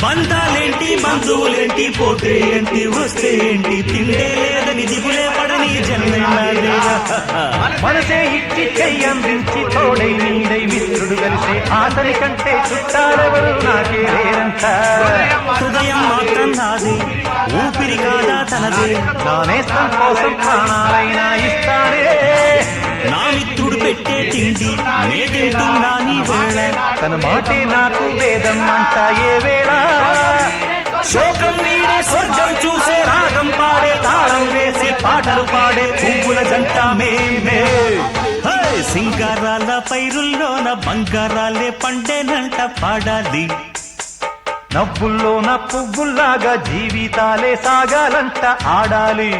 బంధాలేంటి బంధువులేంటి పోతే ఏంటి వస్తే ఏంటి తిండే లేదని దిగులే పడని జన్మేగా మనసే ఇచ్చి చెయ్యందించి తోడై నీడై మిత్రుడు కలిసే ఆతని కంటే చుట్టాలెవరు నాకే లేరంట హృదయం మాత్రం నాది ఊపిరి కాదా తనది నా నేస్తం కోసం ప్రాణాలైనా ఇస్తానే నా మిత్రుడు పెట్టే తిండి నే తింటున్నా నీ వేళ తన మాటే నాకు వేదం అంట ఏ వేళ శోకం వీడే స్వర్గం చూసే రాగం పాడే తాళం వేసే పాటలు పాడే పువ్వుల జంట మేమే సింగారాల పైరుల్లోన బంగారాలే పండేనంట పాడాలి నవ్వుల్లోన పువ్వుల్లాగా జీవితాలే సాగాలంట ఆడాలి